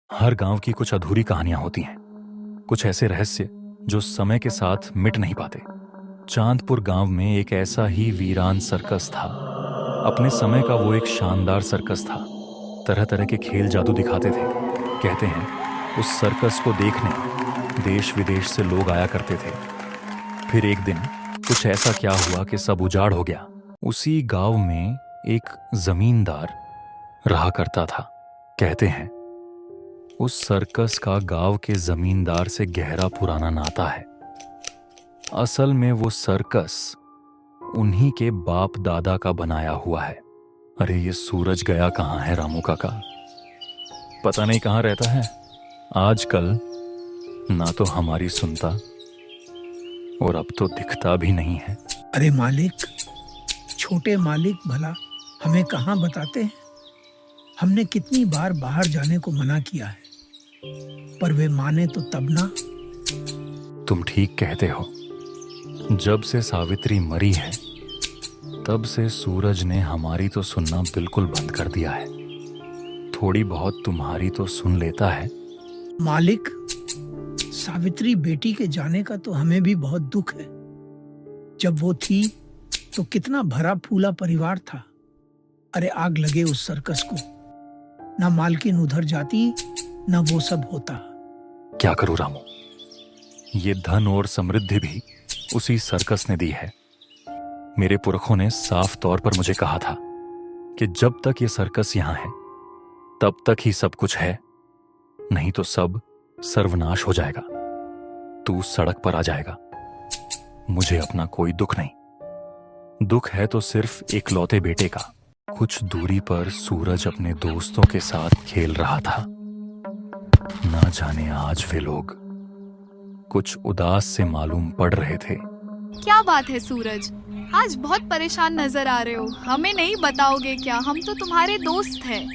हर गांव की कुछ अधूरी कहानियां होती हैं, कुछ ऐसे रहस्य जो समय के साथ मिट नहीं पाते। चांदपुर गांव में एक ऐसा ही वीरान सर्कस था। अपने समय का वो एक शानदार सर्कस था। तरह तरह के खेल जादू दिखाते थे। कहते हैं उस सर्कस को देखने देश विदेश से लोग आया करते थे। फिर एक दिन कुछ ऐसा क्या हुआ कि सब उजाड़ हो गया। उसी गांव में एक जमींदार रहा करता था। कहते हैं उस सर्कस का गांव के जमींदार से गहरा पुराना नाता है। असल में वो सर्कस उन्हीं के बाप दादा का बनाया हुआ है। अरे ये सूरज गया कहाँ है रामू काका? पता नहीं कहाँ रहता है आजकल। ना तो हमारी सुनता और अब तो दिखता भी नहीं है। अरे मालिक, छोटे मालिक भला हमें कहाँ बताते हैं। हमने कितनी बार बाहर जाने को मना किया है, पर वे माने तो तब ना। तुम ठीक कहते हो। जब से सावित्री मरी है तब से सूरज ने हमारी तो सुनना बिल्कुल बंद कर दिया है। थोड़ी बहुत तुम्हारी तो सुन लेता है। मालिक, सावित्री बेटी के जाने का तो हमें भी बहुत दुख है। जब वो थी तो कितना भरा फूला परिवार था। अरे आग लगे उस सर्कस को। ना मालकिन उधर जाती, ना वो सब होता। क्या करूं रामू, ये धन और समृद्धि भी उसी सर्कस ने दी है। मेरे पुरखों ने साफ तौर पर मुझे कहा था कि जब तक ये सर्कस यहां है तब तक ही सब कुछ है, नहीं तो सब सर्वनाश हो जाएगा। तू सड़क पर आ जाएगा। मुझे अपना कोई दुख नहीं। दुख है तो सिर्फ एकलौते बेटे का। कुछ दूरी पर सूरज अपने दोस्तों के साथ खेल रहा था। ना जाने आज वे लोग कुछ उदास से मालूम पड़ रहे थे। क्या बात है सूरज, आज बहुत परेशान नजर आ रहे हो। हमें नहीं बताओगे क्या? हम तो तुम्हारे दोस्त हैं।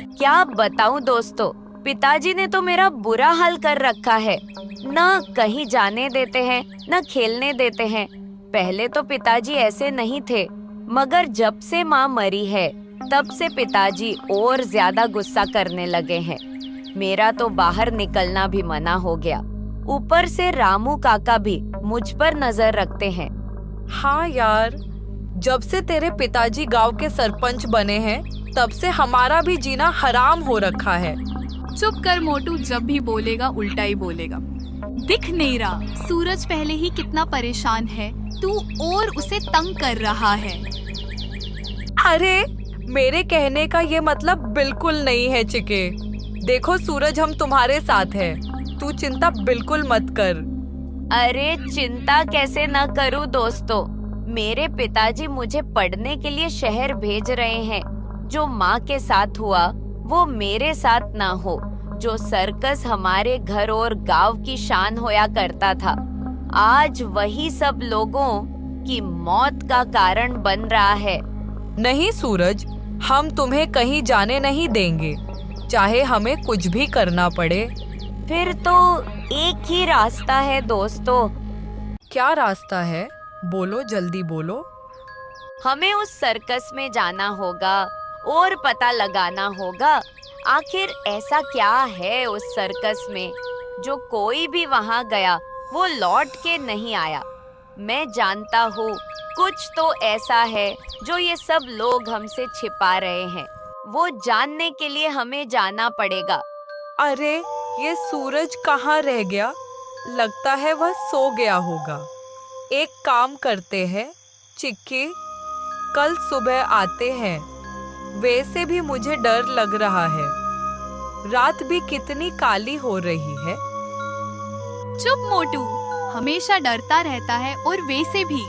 क्या बताऊं दोस्तों, पिताजी ने तो मेरा बुरा हाल कर रखा है। न कहीं जाने देते हैं, न खेलने देते हैं। पहले तो पिताजी ऐसे नहीं थे, मगर जब से माँ मरी है तब से पिताजी और ज्यादा गुस्सा करने लगे हैं। मेरा तो बाहर निकलना भी मना हो गया। ऊपर से रामू काका भी मुझ पर नजर रखते हैं। हाँ यार, जब से तेरे पिताजी गांव के सरपंच बने हैं तब से हमारा भी जीना हराम हो रखा है। चुप कर मोटू, जब भी बोलेगा उल्टा ही बोलेगा। दिख नहीं रहा सूरज पहले ही कितना परेशान है, तू और उसे तंग कर रहा है। अरे मेरे कहने का ये मतलब बिल्कुल नहीं है चिके। देखो सूरज, हम तुम्हारे साथ हैं। तू चिंता बिल्कुल मत कर। अरे चिंता कैसे न करूं दोस्तों, मेरे पिताजी मुझे पढ़ने के लिए शहर भेज रहे हैं। जो माँ के साथ हुआ वो मेरे साथ ना हो। जो सर्कस हमारे घर और गांव की शान होया करता था, आज वही सब लोगों की मौत का कारण बन रहा है। नहीं सूरज, हम तुम्हें कहीं जाने नहीं देंगे, चाहे हमें कुछ भी करना पड़े। फिर तो एक ही रास्ता है दोस्तों। क्या रास्ता है? बोलो, जल्दी बोलो। हमें उस सर्कस में जाना होगा और पता लगाना होगा आखिर ऐसा क्या है उस सर्कस में जो कोई भी वहां गया वो लौट के नहीं आया। मैं जानता हूँ कुछ तो ऐसा है जो ये सब लोग हमसे छिपा रहे हैं। वो जानने के लिए हमें जाना पड़ेगा। अरे ये सूरज कहाँ रह गया? लगता है वह सो गया होगा। एक काम करते हैं चिक्की, कल सुबह आते हैं। वैसे भी मुझे डर लग रहा है। रात भी कितनी काली हो रही है। चुप मोटू, हमेशा डरता रहता है। और वैसे भी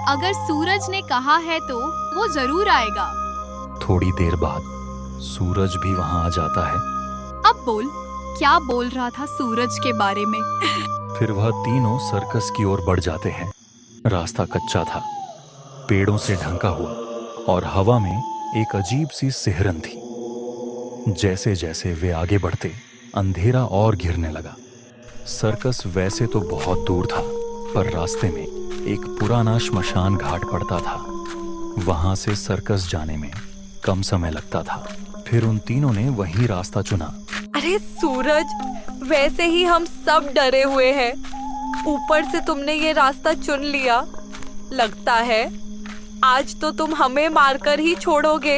अगर सूरज ने कहा है तो वो जरूर आएगा। थोड़ी देर बाद सूरज भी वहां आ जाता है। अब बोल, क्या बोल रहा था सूरज के बारे में? फिर वह तीनों सर्कस की ओर बढ़ जाते हैं। रास्ता कच्चा था, पेड़ों से ढंका हुआ, और हवा में एक अजीब सी सिहरन थी। जैसे जैसे वे आगे बढ़ते अंधेरा और घिरने लगा। सर्कस वैसे तो बहुत दूर था, पर रास्ते में एक पुराना श्मशान घाट पड़ता था। वहां से सर्कस जाने में कम समय लगता था। फिर उन तीनों ने वही रास्ता चुना। अरे सूरज, वैसे ही हम सब डरे हुए हैं। ऊपर से तुमने ये रास्ता चुन लिया। लगता है आज तो तुम हमें मारकर ही छोड़ोगे।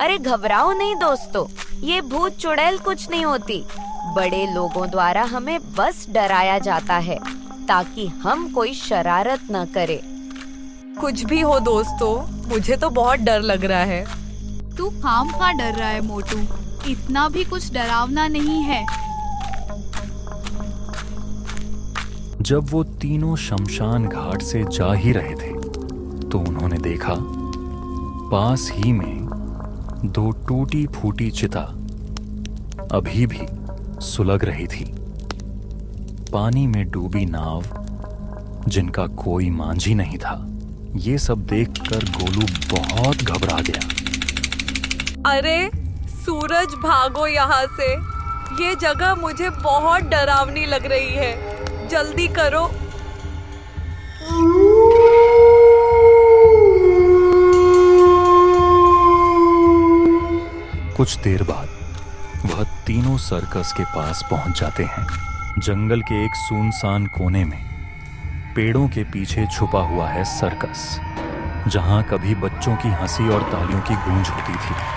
अरे घबराओ नहीं दोस्तों, ये भूत चुड़ैल कुछ नहीं होती। बड़े लोगों द्वारा हमें बस डराया जाता है ताकि हम कोई शरारत न करे। कुछ भी हो दोस्तों, मुझे तो बहुत डर लग रहा है। तू खामखा डर रहा है मोटू, इतना भी कुछ डरावना नहीं है। जब वो तीनों शमशान घाट से जा ही रहे थे तो उन्होंने देखा पास ही में 2 टूटी फूटी चिता अभी भी सुलग रही थी। पानी में डूबी नाव जिनका कोई मांझी नहीं था। ये सब देखकर गोलू बहुत घबरा गया। अरे सूरज, भागो यहाँ से। ये जगह मुझे बहुत डरावनी लग रही है। जल्दी करो। कुछ देर बाद वह तीनों सर्कस के पास पहुंच जाते हैं। जंगल के एक सुनसान कोने में पेड़ों के पीछे छुपा हुआ है सर्कस, जहां कभी बच्चों की हंसी और तालियों की गूंज होती थी।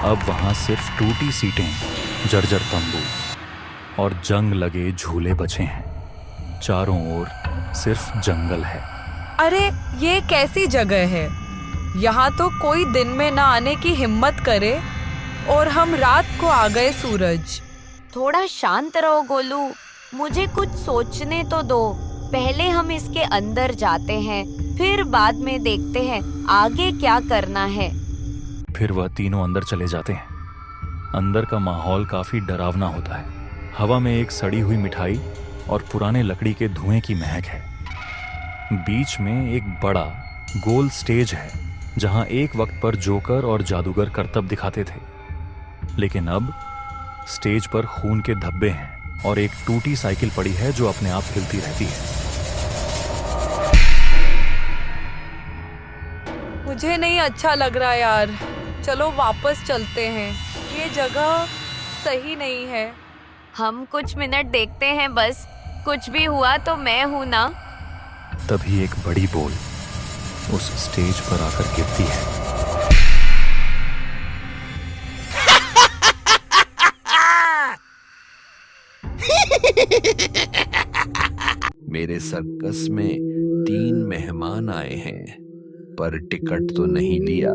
अब वहां सिर्फ टूटी सीटें, जर्जर तंबू और जंग लगे झूले बचे हैं। चारों ओर सिर्फ जंगल है। अरे ये कैसी जगह है? यहाँ तो कोई दिन में ना आने की हिम्मत करे और हम रात को आ गए। सूरज, थोड़ा शांत रहो गोलू, मुझे कुछ सोचने तो दो। पहले हम इसके अंदर जाते हैं, फिर बाद में देखते हैं आगे क्या करना है। फिर वह तीनों अंदर चले जाते हैं। अंदर का माहौल काफी डरावना होता है। हवा में एक सड़ी हुई मिठाई और पुराने लकड़ी के धुएं की महक है। बीच में एक बड़ा गोल स्टेज है जहां एक वक्त पर जोकर और जादूगर करतब दिखाते थे, लेकिन अब स्टेज पर खून के धब्बे हैं और एक टूटी साइकिल पड़ी है जो अपने आप हिलती रहती है। मुझे नहीं अच्छा लग रहा यार। चलो वापस चलते हैं। ये जगह सही नहीं है। हम कुछ मिनट देखते हैं बस, कुछ भी हुआ तो मैं हूं ना। तभी एक बड़ी बोल उस स्टेज पर आकर गिरती है। मेरे सर्कस में 3 मेहमान आए हैं, पर टिकट तो नहीं लिया।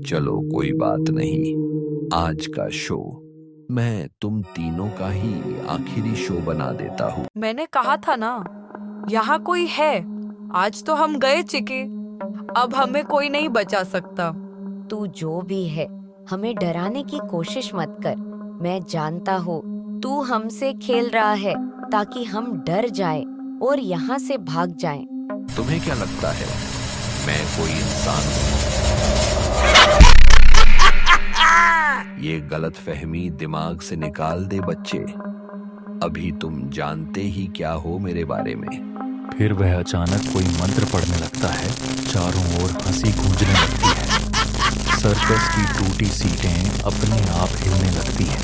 चलो कोई बात नहीं, आज का शो मैं तुम तीनों का ही आखिरी शो बना देता हूँ। मैंने कहा था ना, यहाँ कोई है। आज तो हम गए चिके, अब हमें कोई नहीं बचा सकता। तू जो भी है, हमें डराने की कोशिश मत कर। मैं जानता हूँ तू हमसे खेल रहा है ताकि हम डर जाएं और यहाँ से भाग जाएं। तुम्हें क्या लगता है मैं कोई इंसान हूँ? ये गलत फहमी दिमाग से निकाल दे बच्चे। अभी तुम जानते ही क्या हो मेरे बारे में। फिर वह अचानक कोई मंत्र पढ़ने लगता है। चारों ओर हंसी गूंजने लगती है। सर्कस की टूटी सीटें अपने आप हिलने लगती हैं।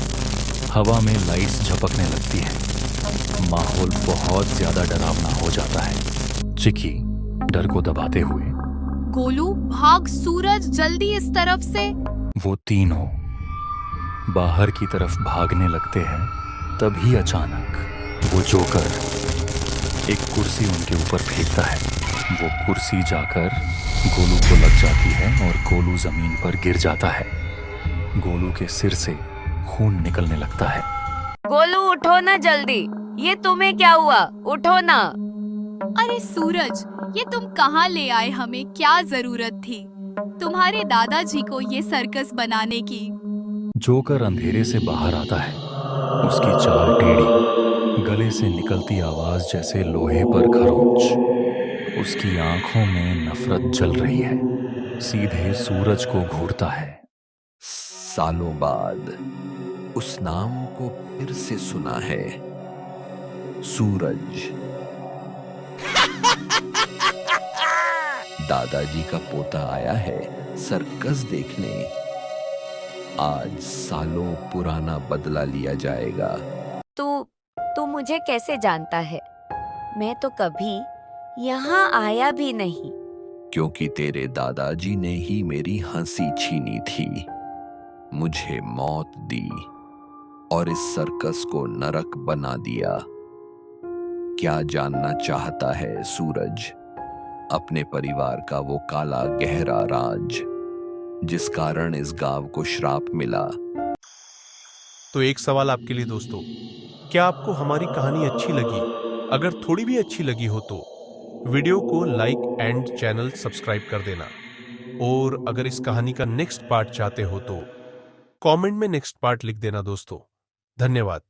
हवा में लाइट्स झपकने लगती हैं। माहौल बहुत ज्यादा डरावना हो जाता है। चिकी डर को दबाते हुए, गोलू भाग सूरज, जल्दी इस तरफ से। वो तीनों बाहर की तरफ भागने लगते हैं। तभी अचानक वो जोकर एक कुर्सी उनके ऊपर फेंकता है। वो कुर्सी जाकर गोलू को लग जाती है और गोलू जमीन पर गिर जाता है। गोलू के सिर से खून निकलने लगता है। गोलू उठो ना जल्दी, ये तुम्हें क्या हुआ? उठो ना। अरे सूरज, ये तुम कहाँ ले आए? हमें क्या जरूरत थी तुम्हारे दादाजी को ये सर्कस बनाने की? जोकर अंधेरे से बाहर आता है। उसकी चाल टेढ़ी, गले से निकलती आवाज जैसे लोहे पर खरोंच। उसकी आंखों में नफरत जल रही है। सीधे सूरज को घूरता है। सालों बाद उस नाम को फिर से सुना है, सूरज। दादाजी का पोता आया है सर्कस देखने। आज सालों पुराना बदला लिया जाएगा। तू मुझे कैसे जानता है? मैं तो कभी यहाँ आया भी नहीं। क्योंकि तेरे दादाजी ने ही मेरी हंसी छीनी थी, मुझे मौत दी और इस सर्कस को नरक बना दिया। क्या जानना चाहता है सूरज? अपने परिवार का वो काला गहरा राज जिस कारण इस गांव को श्राप मिला। तो एक सवाल आपके लिए दोस्तों, क्या आपको हमारी कहानी अच्छी लगी? अगर थोड़ी भी अच्छी लगी हो तो वीडियो को लाइक एंड चैनल सब्सक्राइब कर देना। और अगर इस कहानी का नेक्स्ट पार्ट चाहते हो तो कमेंट में नेक्स्ट पार्ट लिख देना दोस्तों। धन्यवाद।